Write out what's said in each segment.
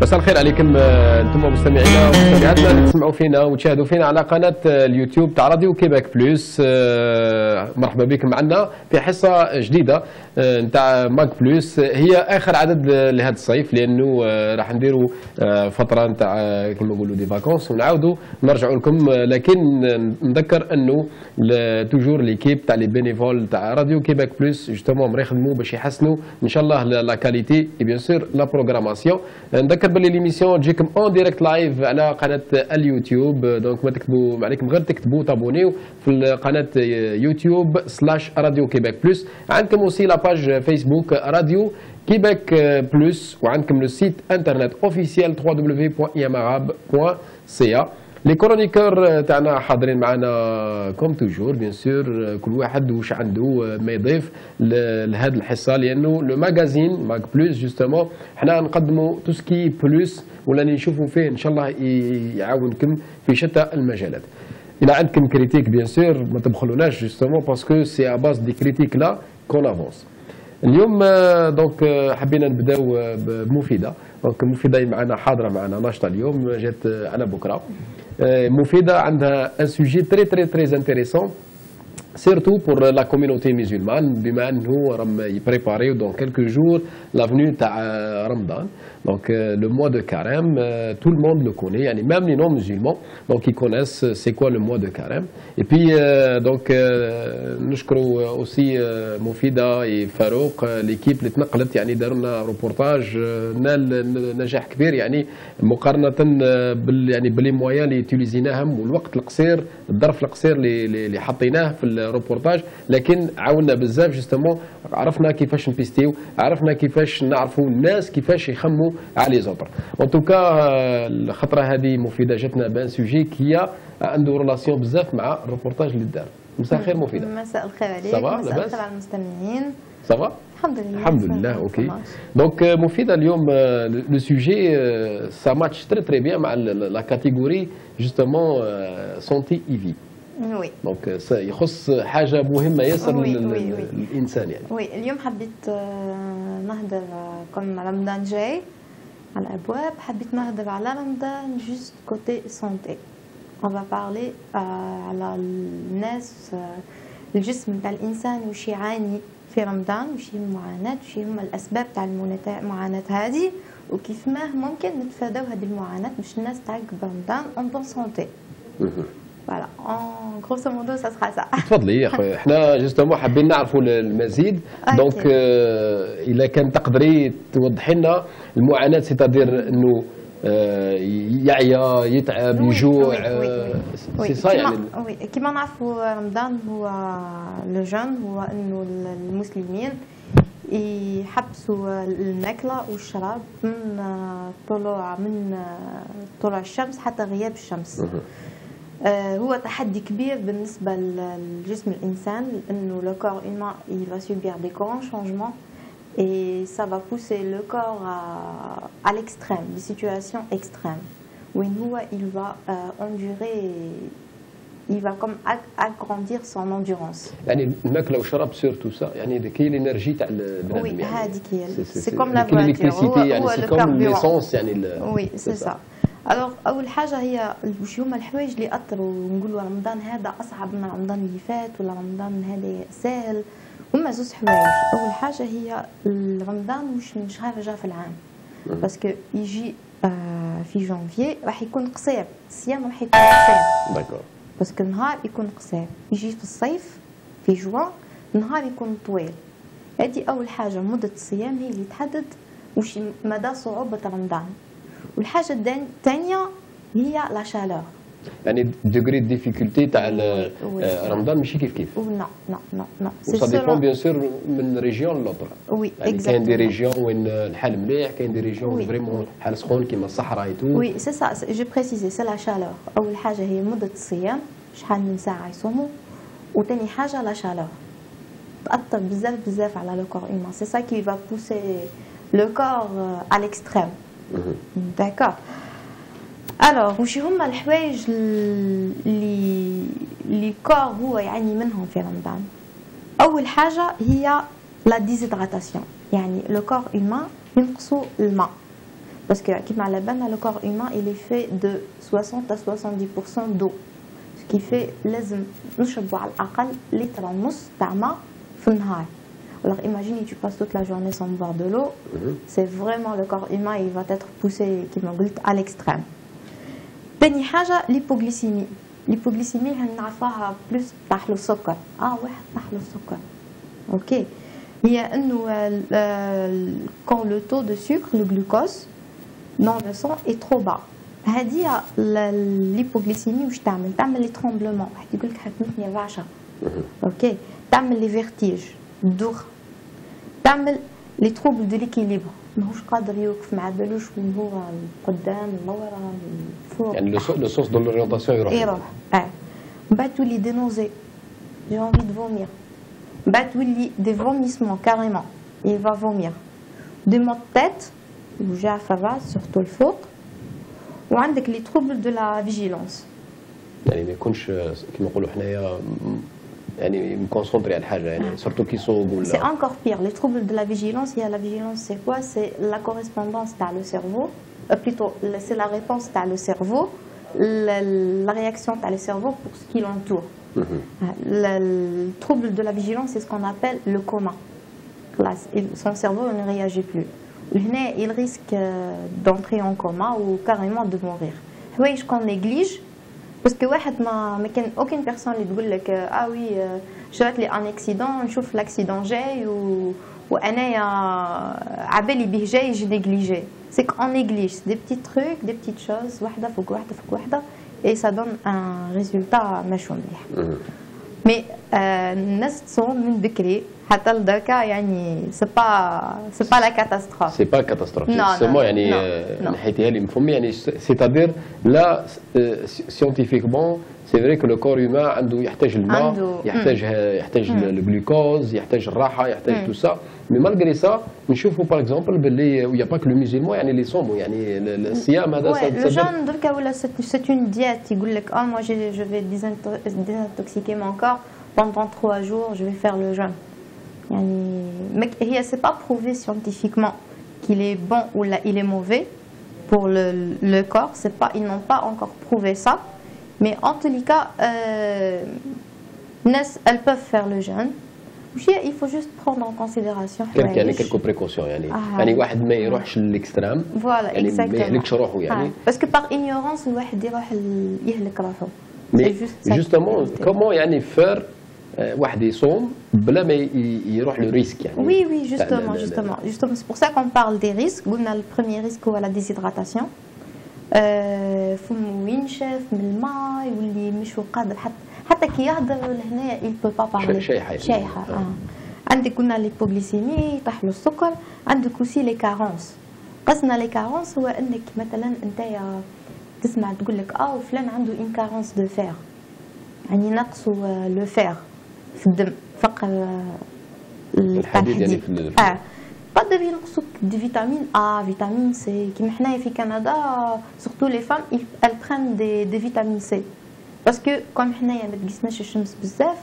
مساء الخير عليكم انتم مستمعينا ومستمعاتنا اللي تسمعوا فينا وتشاهدوا فينا على قناه اليوتيوب تاع راديو كيباك بلوس. مرحبا بكم معنا في حصه جديده نتاع ماك بلوس. هي اخر عدد لهذا الصيف لانه راح نديروا فتره نتاع كما نقولوا دي فاكونس ونعاودوا نرجعوا لكم، لكن نذكر انه توجور ليكيب تاع لي بينيفول تاع راديو كيباك بلوس جوستومون يخدموا باش يحسنوا ان شاء الله لا كاليتي اي بيان سور لا بروغراماسيون. نذكر باللي ليميسيون تجيكم اون ديريكت لايف على قناه اليوتيوب، دونك ما تكتبوا ما عليكم غير تكتبوا تابونيو في قناه يوتيوب /راديو كيباك بلوس. عندكم اوسي لا باج فيسبوك راديو كيباك بلوس، وعندكم لو سيت انترنت اوفيسيال www.imarabe.ca. لي كرونيكور تاعنا حاضرين معنا كوم توجور بيان سور، كل واحد واش عنده ما يضيف لهذه الحصه، لانه لو ماغازين ماك بلوس جوستومون حنا نقدموا تو سكي بلوس ولا نشوفوا فيه ان شاء الله يعاونكم في شتى المجالات. إذا عندكم كريتيك بيان سور ما تبخلوناش جوستومون باسكو سي ا باز دي كريتيك لا كون افونس. اليوم دونك حبينا نبداو بمفيده. دونك مفيده معنا حاضره معنا ناشطه اليوم، جات على بكره. مفيده عندها ان سوجي تري انتريسون surtout pour la communauté musulmane, بما انه راهم يبريباريو dans quelques jours la venue تاع Ramadan. Donc le mois de carême, tout le monde le connaît, يعني même les non musulmans, donc ils connaissent c'est quoi le mois de carême. Et puis donc نشكروا aussi مفيدة et فاروق l'équipe اللي تنقلت، يعني داروا لنا روبورتاج نال نجاح كبير، يعني مقارنة يعني باللي مويان اللي تيليزيناهم والوقت القصير الظرف القصير اللي حطيناه في الروبورتاج، لكن عاوننا بزاف جوستومون. عرفنا كيفاش نبيستيو، عرفنا كيفاش نعرفوا الناس كيفاش يخموا على لي زوطر. ان توكا الخطره هذه مفيده جاتنا بان سوجي كي عنده ريلاسيون بزاف مع الروبورتاج اللي دار. مساء الخير مفيده. مساء الخير عليك. مساء الخير على المستمعين. صافا الحمد لله. الحمد لله اوكي. دونك مفيده اليوم لو سوجي سا ماتش تري بيان مع لا كاتيجوري جوستومون سونتي ايفي. وي دونك يخص حاجه مهمه ياسر للانسان يعني. وي اليوم حبيت نهضر كون رمضان جاي على الابواب، حبيت نهضر على رمضان جوست كوتي سونتي. اون فا بارلي على الناس، الجسم تاع الانسان واش يعاني في رمضان، واش هي المعاناه، واش هما الاسباب تاع المعاناه هذه، وكيف ما ممكن نتفاداو هذه المعاناه باش الناس تعقب رمضان اون بون سونتي. فوالا اون غروسو موندو سا سرا سا. تفضلي يا خويا، احنا جوستومون حابين نعرفوا المزيد. دونك الا كان تقدري توضحي لنا المعاناه، سيتادير انه يعيا يتعب يجوع سي صا يعني. وي كيما نعرفوا رمضان هو لو جون، هو انه المسلمين يحبسوا الماكله والشراب من طلوع الشمس حتى غياب الشمس. هو تحدي كبير بالنسبه لجسم الانسان، لانه لو كور هيومان il va subir des grands changements et ça va pousser le corps à l'extrême, des situations extrêmes وين هو il va endurer, il va comme agrandir son endurance. يعني الماكله والشراب سورتو سا، يعني كاين الانرجي تاع البني ادم. وي هذيك هي سي كوم لا فواتور، يعني سي كوم ليسونس يعني. وي سي سا. الوغ اول حاجه هي واش هما الحوايج اللي اثروا ونقولوا رمضان هذا اصعب من رمضان اللي فات ولا رمضان هذا سهل. هما زوج حوايج. اول حاجه هي رمضان مش شهر جا في العام، باسكو يجي في جانفي راح يكون قصير، الصيام راح يكون قصير. داكور. باسكو النهار يكون قصير، يجي في الصيف في جوان النهار يكون طويل. هذه اول حاجه، مده الصيام هي اللي تحدد وش مدى صعوبه رمضان. والحاجه الثانيه هي لا شالور، يعني ديغري ديفيكولتي تاع رمضان ماشي كيف. نو سا ديبون بيان سور من ريجيون لوطر. وي يعني كاين دي ريجيون وين الحال مليح، كاين دي ريجيون وين فريمون الحال سخون كيما الصحراء ايتو. وي سي سا جو بريسيزي سي لا شالور. اول حاجه هي مده الصيام، شحال من ساعه يصوموا، وثاني حاجه لا شالور تاثر بزاف على لو كور هيومان. سي سا كي فا بوسي لو كور à l'extrême. داكور. الوغ واش هما الحوايج اللي كور هو يعاني منهم في رمضان؟ اول حاجه هي لا ديزيدراتاسيون، يعني لو كور هيومان ينقصوا الماء. Parce que le corps humain il est fait de 60 à 70% d'eau. Ce qui fait لازم نشربوا على الأقل لتر ونص تاع ماء في النهار. Alors imagine tu passes toute la journée sans boire de l'eau, c'est vraiment le corps humain il va être poussé كما قلت à l'extrême. ثاني حاجة l'hypoglycémie. L'hypoglycémie هنعرفوها بلوس طاح له السكر. واحد طاح له السكر. OK. هي انه quand le taux de sucre, le glucose dans le sang est trop bas. هذه l'hypoglycémie واش تعمل لي ترومبلمون، واحد يقول لك حكمتني الرعشه. اوكي، تعمل لي فيرتيج، الدوخ، تعمل لي تروبل دو ليكيليبر، ماهوش قادر يوقف، ما بالوش وين هو، القدام لورا الفوق، يعني لو سونس دو لورينتاسيون يروح. من بعد تولي دي نوزي، جي انفي دو فومير، من بعد تولي دي فوميسمون كاريمون، il va vomir، دي مو تيت وجع في الراس سورتو الفوق، وعندك لي تروبل دو لا فيجيلونس، يعني ما يكونش كيما نقولوا حنايا يعني مكونسونطري على الحاجه، يعني سورتو كي يصوب ولا. سي انكور بير لي تروبل دو لا فيجيلونس. هي لا فيجيلونس سي كوا؟ سي لا كوريسبوندونس تاع لو سيرفو، بلوتو سي لا ريبونس تاع لو سيرفو، لا رياكسيون تاع لو سيرفو pour ce qui l'entoure. Le trouble de la vigilance, c'est ce qu'on appelle le coma. Son cerveau ne réagit plus. Il risque d'entrer en coma ou carrément de mourir. Oui, je qu'on néglige. Parce que aucune personne ne dit que ah oui, je vais aller en accident, je vois l'accident j'ai ou j'ai négligé. C'est qu'on néglige des petits trucs, des petites choses, et ça donne un résultat ماشي مليح. Mais الناس تصوم من بكري حتى لدركا يعني سي با لا كاتاستروف. سي با كاتاستروف سيمون يعني نحيتيها لي مفهوم، يعني سيتادير لا سيونتيفيكمون سي فري كو لو كور هيومان عنده يحتاج الماء، يحتاج الجلوكوز، يحتاج الراحه، يحتاج تو سا. مي مالغري سا نشوفوا باغ اكزومبل باللي ويا با كو لو ميزيلمون يعني اللي يصوموا، يعني الصيام هذا لو جون دركا ولا سي اون دييت، يقول لك moi je vais désintoxiquer mon corps pendant 3 jours, je vais faire le jeûne. Mais c'est pas prouvé scientifiquement qu'il est bon ou là, il est mauvais pour le corps. Ils n'ont pas encore prouvé ça. Mais en tous les cas, elles peuvent faire le jeûne. Il faut juste prendre en considération quelques précautions. يعني واحد ما يروحش للاكستريم. Voilà, يعني exactement. ما يهلكش روحه يعني. Parce que par ignorance الواحد يروح يهلك روحه. Mais justement, comment يعني faire واحد يصوم بلا ما يروح le risque يعني. Oui, justement. C'est pour ça qu'on parle des risques. Le premier risque هو la déshydratation. فمو ينشف من الماء يولي مش قادر حتى كي يهضر لهنا il peut pas parler. شايحة. عندك قلنا ليبوغليسيمي، يطيح له السكر، عندك aussi les carences. قصنا les carences هو انك مثلا انت تسمع تقول لك فلان عنده une carence de fer، يعني نقصوا لو فير في الدم، فقر الحديد يعني في الدم. قدر ينقصوك دي فيتامين فيتامين سي، كيما حنايا في كندا سورتو لي فام ال بران دي فيتامين سي، باسكو كون حنايا ما تقيسناش الشمس بزاف،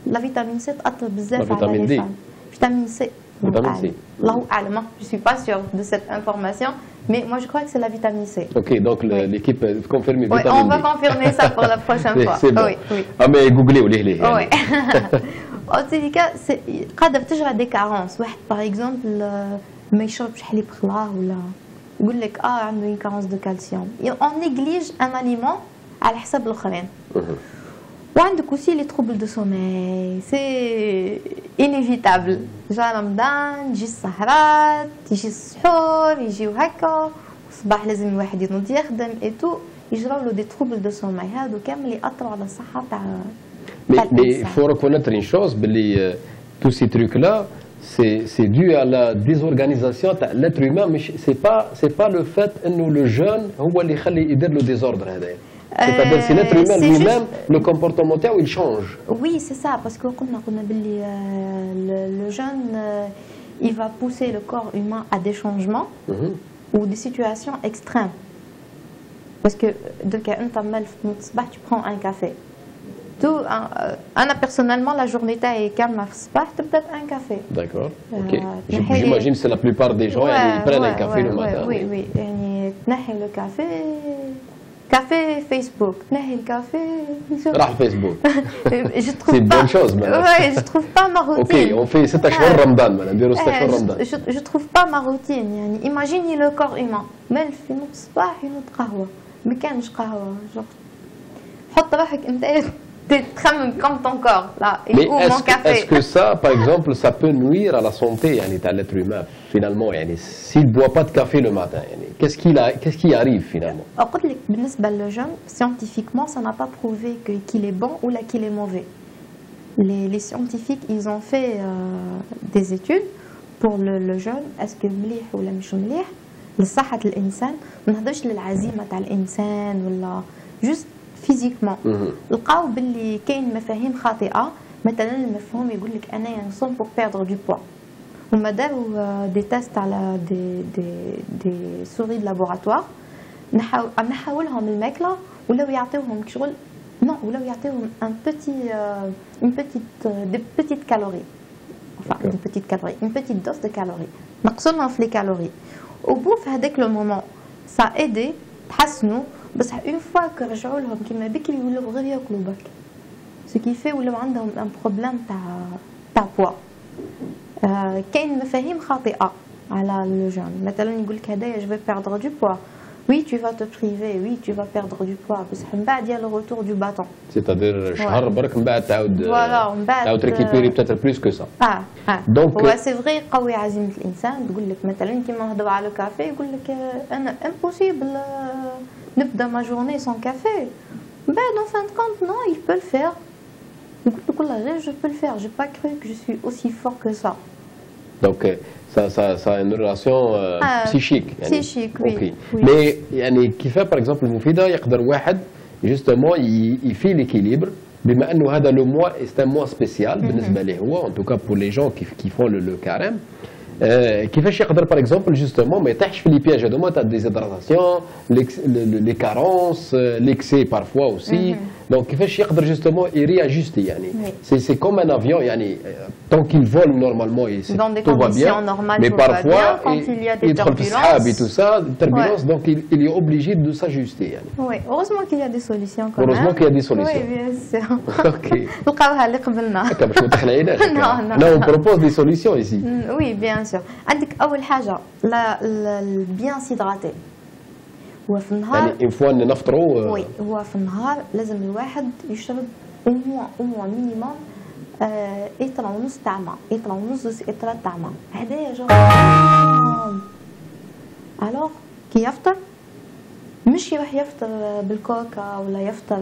لا فيتامين سي تاثر بزاف على لي فام. فيتامين سي الله اعلم، je suis pas sûre de cette information, mais moi je crois que c'est la vitamine C. Ok, donc l'équipe confirme vitamine D. On va confirmer ça pour la prochaine fois. C'est bon. Oui. mais googlez ou lire. Oui. En tous les cas, قادر تجرى des carences. واحد par exemple ما يشربش حليب خضار ولا يقول لك عنده une carence de calcium. On néglige un aliment على حساب الآخرين. وعندك aussi les troubles de sommeil. C'est inévitable. جا رمضان، يجي السهرات، يجي السحور، يجيو هكا، الصباح لازم الواحد ينوض يخدم ايتو، يجراو له دي تروبل دو سوماي، هادو كامل يأثروا على الصحة تاع الإنسان. Mais il faut reconnaître une chose, tous ces trucs-là, c'est dû à la désorganisation de l'être humain, mais c'est pas le fait que le jeune هو اللي يخلي يدير له désordre هذايا. C'est-à-dire c'est l'être humain lui-même, le comportement تاعو il change. Oui, c'est ça, parce que قلنا باللي le jeune il va pousser le corps humain à des changements ou des situations extrêmes. Parce que donc انت مال في الصباح tu prends un café. أنا personnellement la journée تاعي كاملة في الصباح تبدأ un café. D'accord. Ok. J'imagine c'est la plupart des gens ils prennent un café le matin. Oui. يعني تنحي لو كافي فيسبوك تنحي الكافي راح فيسبوك. je trouve C'est une pas bonne chose maintenant. ouais je trouve pas ma routine. Ok, on fait 6 شهور رمضان maintenant نديروا 6 شهور رمضان. je trouve pas ma routine يعني imagine le corps humain مال في نوض الصباح ينوض قهوة ما كانش قهوة حط روحك انت تخمم comme ton corps là Mais ou mon café. est-ce que ça par exemple ça peut nuire à la santé يعني تاع l'être humain finalement يعني s'il boit pas de café le matin يعني qu'est-ce qui arrive finalement? قلت لك بالنسبة للجون scientifiquement ça n'a pas prouvé qu'il est bon ou là qu'il est mauvais. Les scientifiques ils ont fait des études pour le jeûne est-ce que مليح ولا مش مليح لصحة الإنسان ما نهضرش للعزيمة تاع الإنسان ولا just فيزيكمون لقاو باللي كاين مفاهيم خاطئه مثلا المفهوم يقول لك انا نصوم بور بيردر دو بوا هما داروا دي تيست على دي سوري دو لابوراتوار نحاولهم الماكله ولاو يعطيوهم شغل نو ولاو يعطيوهم ان بوتي دي بوتيت كالوري enfin une petite calorie une petite dose de calories نقصوا في لي كالوري وبو في هذاك لو مومون سا ايدي تحسنوا بس اون فوا كو رجعوا لهم كيما بكري ولاو غير ياكلوا برك سو كي في ولاو عندهم ان بروبليم تاع بوا كاين مفاهيم خاطئه على لو جون مثلا يقول لك هدايا جو في بيردر دو بوا oui tu vas te priver oui tu vas perdre du poids بصح من بعد يا لو retour du bâton c'est-à-dire شهر برك من بعد تعاود تعاود récupérer peut-être plus que ça donc هو سي فري قوي عزيمه الانسان تقول لك مثلا كيما نهضروا على الكافي يقول لك انا امبوسيبل نبدا ما جورني سون كافي من بعد en fin de compte non il peut le faire يقول لك والله je peux le faire j'ai pas cru que je suis aussi fort que ça donc ça a une relation psychique يعني. psychique oui. Okay. mais يعني كيف par exemple المفيدة يقدر واحد justement يفي l'équilibre بما انه هذا لو موا c'est un mois spécial بالنسبة ليه هو en tout cas pour les gens qui font le carême كيفاش يقدر باغ اكزومبل جوستومون ما يطيحش في لي بياج هذوما تاع ديزيدراتاسيون لي كارونس ليكسي بارفوا اوسي دونك كيفاش يقدر جوستومون يرياجوستي يعني سي كوم ان افيون يعني طون كيل فول نورمالمون تو فا بيان مي بارفوا يدخل في السحاب et tout ça turbulence donc il est obligé de s'ajuster يعني oui heureusement qu'il y a des solutions quand même heureusement qu'il y a des solutions oui bien sûr ok لقاوها اللي قبلنا هكا باش ما تخلعيناش non on propose des solutions ici oui bien sûr عندك اول حاجه بيان سيدراتي هو في النهار يعني فوا نفطروا وي هو في النهار لازم الواحد يشرب او مينيموم ايطرا ونص تاع ماء ايطرا ونص ايطرا تاع ماء هذايا جو الوغ كي يفطر مش يروح يفطر بالكوكا ولا يفطر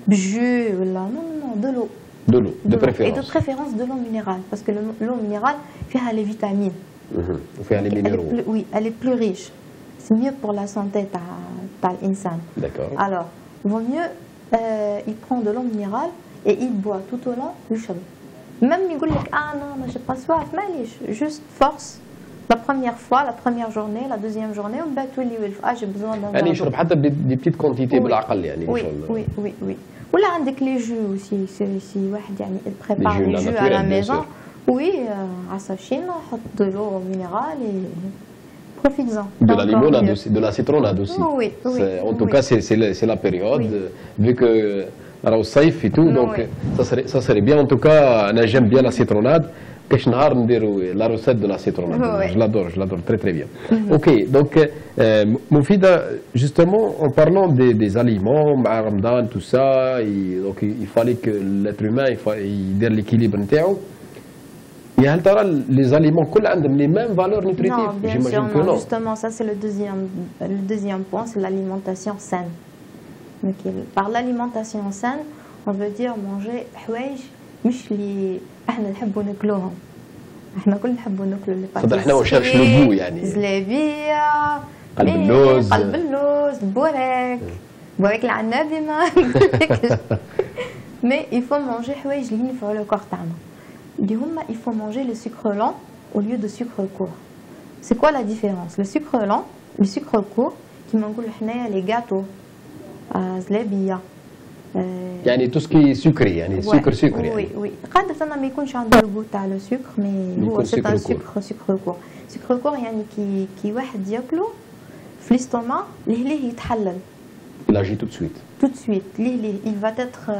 بالجو ولا نو de l'eau de préférence et de préférence de l'eau minérale parce que l'eau minérale فيها les vitamines وفيها les minéraux oui elle est plus riche c'est mieux pour la santé تاع الانسان d'accord alors vaut mieux il prend de l'eau minérale et il boit tout au long يشرب même يقول لك non j'ai pas soif معليش juste force la première fois la première journée la deuxième journée ومن بعد تولي j'ai besoin d'un يعني يشرب حتى دي بتيت كونتيتي بالعقل يعني oui oui oui ولا عندك لي جو aussi si واحد يعني il prépare les jus à la maison oui عصافين حط de l'eau minérale et profites-en de la limonade aussi de la citronnade aussi oui en tout cas c'est la période vu que راهو الصيف et tout donc ça serait bien en tout cas انا j'aime bien la citronnade كاش نهار نديروا لا روسيت دو لا سيتروناد je l'adore très bien ok donc مفيدة justement en parlant des aliments مع رمضان tout ça donc il fallait que l'être humain يدير l'équilibre نتاعو هل ترى les aliments كل عندهم les mêmes valeurs nutritives? Non, bien sûr, non. Justement, ça c'est le deuxième point, c'est l'alimentation saine. Donc, par l'alimentation saine, on veut dire manger حوايج مش اللي احنا نحبوا ناكلوهم. احنا كل نحبوا ناكلوا اللي صدق احنا وشرش لوبو يعني زلابيه قلب اللوز بوريك العنابي ما mais il faut manger حوايج اللي ينفعوا لو كور تاعنا اللي هما il faut manger le sucre lent au lieu de sucre court. C'est quoi la différence? Le sucre lent, le sucre court كيما نقولوا حنايا لي غاتو زلابيه يعني توسكي سكري يعني سكر يعني وي قادر ما يكونش عنده الجو تاع لو سكر مي هو سي ان سكر كور سكر كور يعني كي واحد ياكلو في الاستوما ليه يتحلل. Il agit tout de suite. Tout de suite, il va être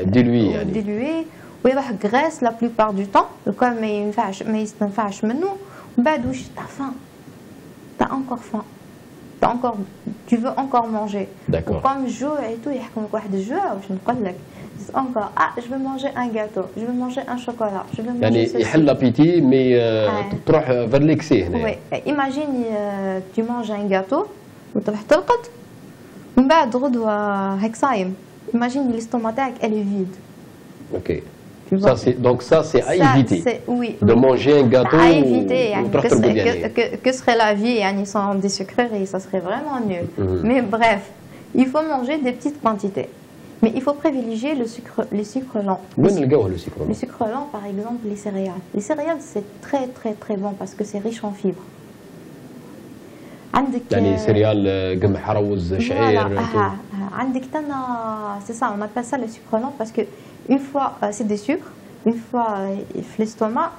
dilué. ويروح graisse la plupart du temps. Comme ما يستنفعش منه. ومن بعد واش t'as faim. T'as encore faim. Tu veux encore manger. D'accord. Comme jour et tout, يحكم لك واحد الجوع واش نقول لك. Encore, je vais manger un gâteau, je vais manger un chocolat, je vais manger يعني ceci. يحل l'apétit mais تروح vers l'excès هنا. Oui, imagine tu manges un gâteau وتروح ترقد ومن بعد غدوة هيك صايم. Imagine l'estomac تاعك elle est vide. Ok. Donc ça c'est à éviter. Oui. De manger un gâteau. À éviter. يعني que serait la vie يعني sans des sucreries, ça serait vraiment nul. Mais bref, il faut manger des petites quantités. Mais il faut privilégier les sucres lents. Où نلقاوه le sucre lent? Le sucre lent, par exemple, les céréales. Les céréales, c'est très très très bon parce que c'est riche en fibres. يعني céréales قمح رز شعير. عندك تنا c'est ça, on appelle ça le sucre lent parce que une fois c'est des sucres, une fois l'estomac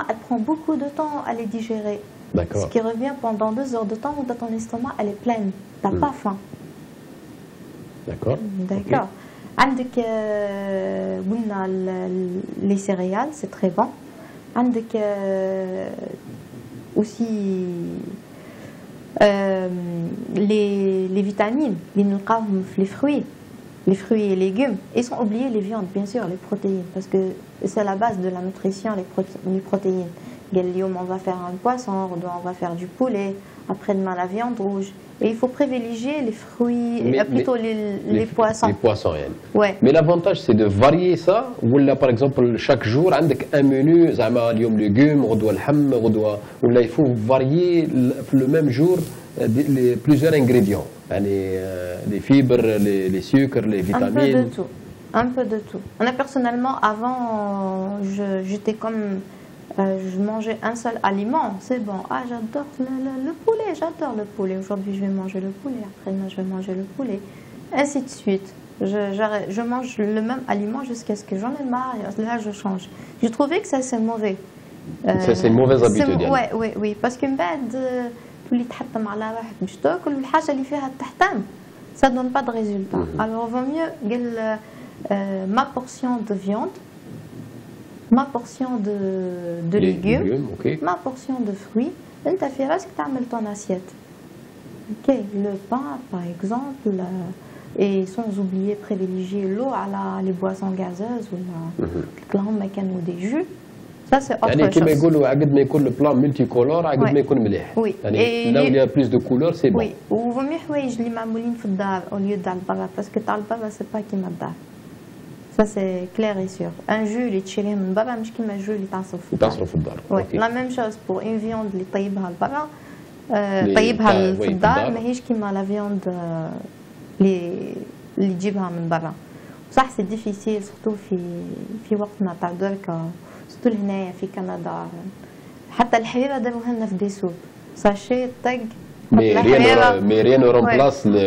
elle prend beaucoup de temps à les digérer. D'accord. Ce qui revient pendant 2 heures de temps où dans ton estomac elle est pleine, t'as pas faim. D'accord. D'accord. عندك قلنا les céréales, c'est très bon. عندك aussi les vitamines اللي نلقاوهم في les fruits et légumes, et sans oublier les viandes, bien sûr, les protéines, parce que c'est la base de la nutrition, les protéines. On va faire un poisson, on va faire du poulet, après-demain la viande rouge. Et il faut privilégier les fruits, plutôt les poissons. Les poissons, yani. Ouais. Mais l'avantage, c'est de varier ça. Ou là, par exemple, chaque jour, avec un menu, اليوم légumes, غدوة لحم, غدوة. Ou là, il faut varier le même jour plusieurs ingrédients. Yani, les fibres, les sucres, les vitamines. Un peu de tout. Un peu de tout. Personnellement, avant, j'étais comme... je mangeais un seul aliment, c'est bon. Ah, j'adore le poulet, j'adore le poulet. Aujourd'hui, je vais manger le poulet. Après-demain, je vais manger le poulet. Ainsi de suite. Je mange le même aliment jusqu'à ce que j'en ai marre. Là, je change. J'ai trouvé que ça, c'est mauvais. Ça, c'est une mauvaise habitude. Oui. Parce que بعد تولي تحطم على واحد باش تاكل الحاجة اللي فيها التحطام. Ça donne pas de résultat. Alors, vaut mieux قال ma portion de viande, ma portion de légumes, okay. Ma portion de fruits. انت في راسك تعمل ton assiette. Ok, le pain par exemple, et sans oublier privilégier l'eau à les boissons gazeuses ou des jus. Ça c'est autre chose. يعني كما يقولوا عقد ما يكون البلان ملتي كولور عقد ما يكون مليح. Oui. يعني là où il y a plus de couleurs c'est bon. Oui. وفمي حوايج اللي معمولين في الدار au lieu تاع البرا parce que تاع البرا c'est pas كيما الدار. Ça c'est clair et sûr. Un jus اللي تشريه من برا مش كيما الجو اللي تعصرو في الدار. Oui. La même chose pour une viande اللي طيبها لبرا طيبها في الدار ماهيش كيما la viande اللي تجيبها من برا. صح سي ديفيسيل سورتو في وقتنا تاع دركا سورتو هنايا في كندا حتى الحريره داروها لنا في دي سوب ساشي طق Mais rien ne remplace le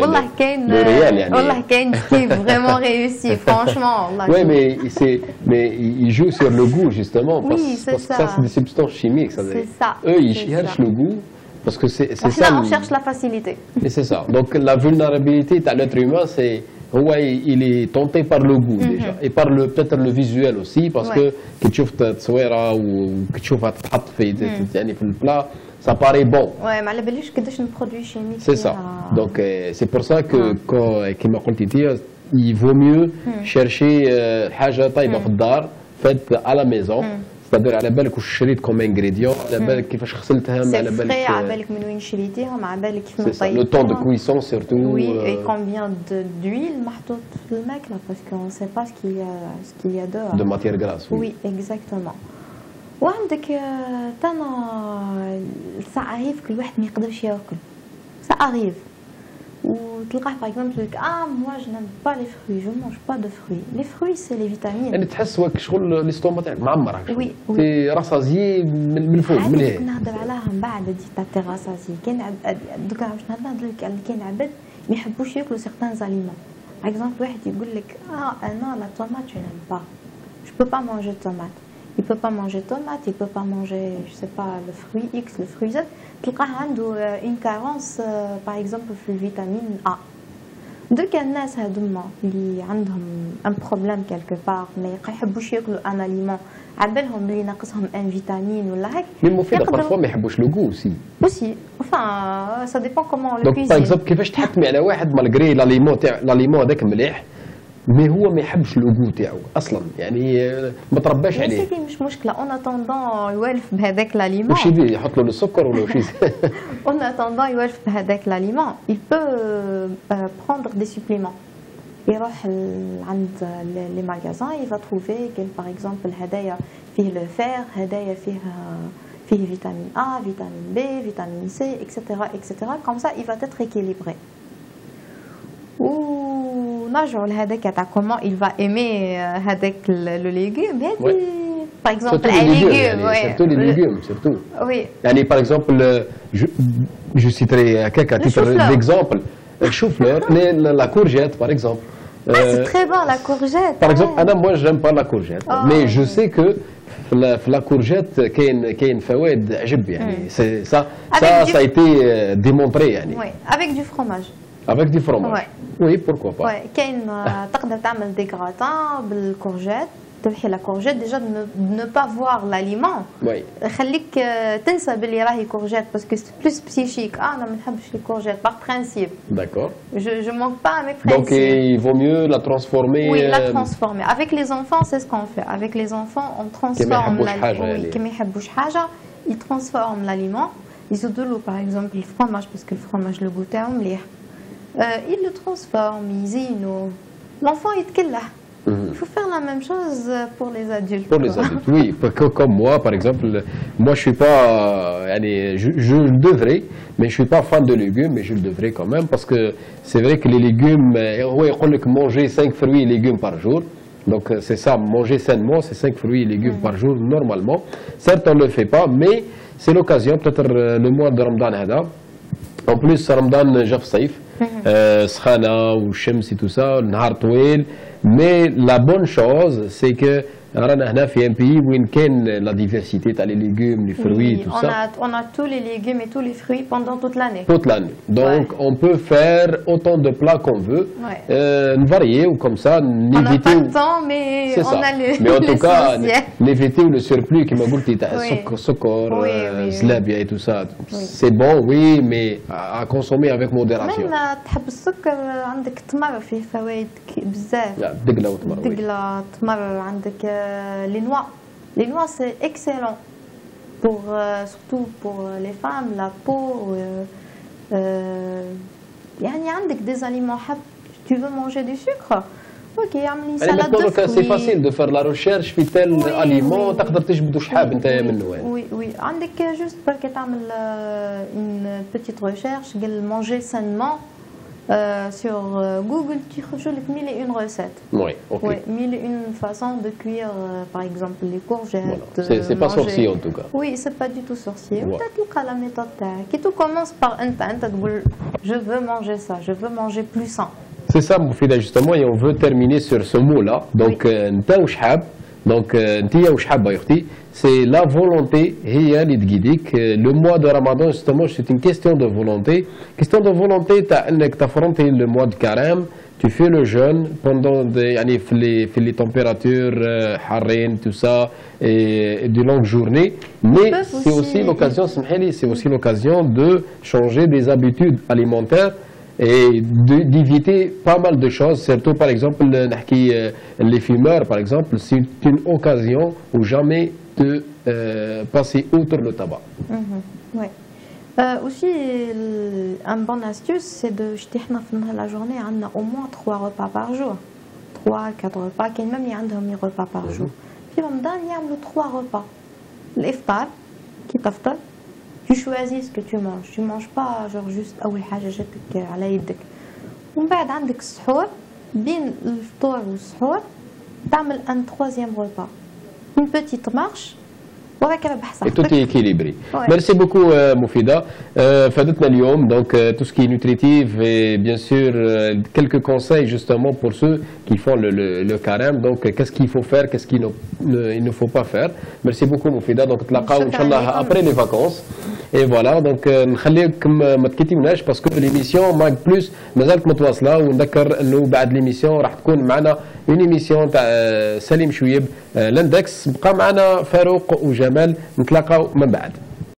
réel. والله كاين كيف vraiment réussi franchement. Oui, mais ils jouent sur le goût justement parce que ça c'est des substances chimiques. C'est ça. Eux ils cherchent le goût parce que c'est ça. On cherche la facilité. Et c'est ça. Donc la vulnérabilité de l'être humain c'est il est tenté par le goût déjà et par peut-être le visuel aussi parce que كي تشوف تصويره وكتشوفها تتحط في البلا ça paraît bon. Ouais, mais على باليش قداش من produits chimiques. C'est ça. Donc c'est pour ça que كما قلتي انت il vaut mieux chercher حاجه طيبه في الدار faite à la maison. c'est-à-dire على بالك واش شريت كوم انغريديون على بالك كيفاش غسلتهم على بالك على بالك من وين شريتيهم على بالك كيف طيبتهم. Le temps de cuisson surtout. Oui, et combien d'huile محطوط في الماكله parce qu'on ne sait pas ce qu'il y a dehors. De matière grasse. Oui, exactement. وعندك تانا ساعريف كل واحد ما يقدرش ياكل ساعريف وتلقاه باغ اكزومبل تقول لك moi je n'aime pas les fruits je mange pas de fruits les fruits c'est les vitamines يعني تحس وك شغل الاستوما تاعك معمر هكا وي في راسازي من الفوق من هنا نهضر عليها من بعد دي تاع راسازي كاين دوكا باش نهضر لك اللي كاين عباد ما يحبوش ياكلوا سيغتان زاليمون باغ اكزومبل واحد يقول لك انا لا طوماط je n'aime pas je peux pas manger de tomate il peut pas manger tomate, il peut pas manger, je sais pas, le fruit X, le fruit Z. تلقاه عنده une carence par exemple في الفيتامين A. درك الناس هذوما اللي عندهم ان بروبليم كالكو بار ما يحبوش ياكلوا ان اليمون عبالهم بلي ناقصهم ان فيتامين ولا هيك مي مفيدة بارفوا ما يحبوش لو غو سي اوسي enfin ça dépend comment le دونك باغ cuisine. اكزومبل كيفاش تحكمي على واحد مالغري لاليمون تاع لاليمون هذاك مليح مي هو ما يحبش لو غو تاعو اصلا يعني ما ترباش عليه سيدي مش مشكله اون اتوندون يوالف بهذاك لاليمون واش يدير يحط له السكر ولا واش يدير اون اتوندون يوالف بهذاك لاليمون il peut prendre des suppléments. يروح عند لي ماغازان il va trouver que par exemple هدايا فيه لو فير هدايا فيه vitamine A, vitamine B, vitamine C, etc. Comme ça, il va être équilibré. Ou نرجعوا لهذاك تاع comment il va aimer هذاك le légume. Par exemple, surtout les légumes, surtout les légumes, surtout. Oui. يعني par exemple, je citerai quelqu'un à titre d'exemple. Le chou-fleur, la courgette, par exemple. C'est très bon la courgette. Par exemple, moi, j'aime pas la courgette, mais je sais que la courgette كاين فوائد عجب يعني. Ça a été démontré يعني. Oui, avec du fromage. Avec du fromage. Ouais. Oui, pourquoi pas. Ouais, كاين تقدر تعمل des gratins بالكورجيت. تلحي لا كورجيت ديجا ne pas voir l'aliment. Oui. خليك تنسى باللي راهي كورجيت parce que c'est plus psychique. انا ما نحبش لي كورجيت par principe. D'accord. Je manque pas à mes principes. Donc il vaut mieux la transformer. Oui, la transformer. Avec les enfants, c'est ce qu'on fait. Avec les enfants, on transforme l'aliment. كي ما يحبوش حاجة, ils transforment l'aliment. يزيدوا par exemple le fromage parce que le fromage le goût تاعو مليح. Ils le transforment, يزينوا. L'enfant يتكلح. Il faut faire la même chose pour les adultes. Pour les adultes, oui. Comme moi, par exemple, moi je suis pas, je le devrais, mais je suis pas fan de légumes, mais je le devrais quand même parce que c'est vrai que les légumes, on dit que manger 5 fruits et légumes par jour. Donc c'est ça, manger sainement, c'est 5 fruits et légumes par jour normalement. Certes, on ne le fait pas, mais c'est l'occasion, peut-être le mois de Ramadan هذا. En plus, Ramadan جا في الصيف. سخانة والشمس et tout ça, النهار طويل. Mais la bonne chose, c'est que رانا هنا في un pays où كاين la diversité تاع les légumes, les fruits, tout ça. On a tous les légumes et tous les fruits pendant toute l'année. Toute l'année. Donc on peut faire autant de plats qu'on veut, varier ou comme ça, on n'a pas le temps, mais on a le mais en tout cas, l'éviter ou le surplus qui m'a dit sucre, zlabia et tout ça. C'est bon, oui, mais à consommer avec modération. même تحب السكر عندك تمر فيه فوائد بزاف. دقلة وتمر. دقلة تمر عندك les noix. Les noix, c'est excellent, pour, surtout pour les femmes, la peau. يعني عندك des aliments, tu veux manger du sucre, ok, اعمل لي salade de fruits. C'est facile de faire la recherche في tel aliment, تقدر تجبد واش حاب انت منه. Oui, عندك juste برك تعمل une petite recherche, manger sainement. Sur Google, tu trouves mille et une recettes. Oui, ok. Oui, mille et une façons de cuire, par exemple, les courgettes. Voilà. C'est pas sorcier en tout cas. Oui, c'est pas du tout sorcier. Peut-être la méthode qui tout commence par je veux manger ça, je veux manger plus sain. C'est ça, Moufida, justement, et on veut terminer sur ce mot-là. Donc, nta ou shhab, donc ntia ou shhab, c'est la volonté, le mois de Ramadan, justement, c'est une question de volonté. Question de volonté, tu as affronté le mois de carême, tu fais le jeûne pendant les températures harines, tout ça, et de longues journées. Mais c'est aussi l'occasion de changer des habitudes alimentaires et d'éviter pas mal de choses, surtout par exemple les fumeurs, par exemple, c'est une occasion où jamais de passer outre le tabac. Oui. Aussi, une bonne astuce, c'est de jeter la journée, on a au moins 3 repas par jour. 3-4 repas, qui même y a un repas par jour. Puis Ramadan, il y a 3 repas. L'iftar, qui t'aftar, tu choisis ce que tu manges. Tu ne manges pas genre juste أول حاجة جاتك على يدك. ومن بعد عندك السحور، بين الفطور والسحور تعمل un 3e repas. Une petite marche. وراك ربح Et صحتك. tout est équilibré. Ouais. Merci beaucoup, Moufida. فادتنا اليوم donc tout ce qui est nutritif et bien sûr quelques conseils justement pour ceux qui font le carême. Donc qu'est-ce qu'il faut faire, qu'est-ce qu'il ne faut pas faire. Merci beaucoup, Moufida. Donc نتلاقاو إن شاء الله après les vacances. Et voilà donc نخليكم ما تكتمناش باسكو l'émission ماك بلوس مازالت متواصله. ونذكر انه بعد l'émission راح تكون معنا une émission تاع سليم شويب لاندكس. بقى معنا فاروق وجمال نتلاقاو من بعد.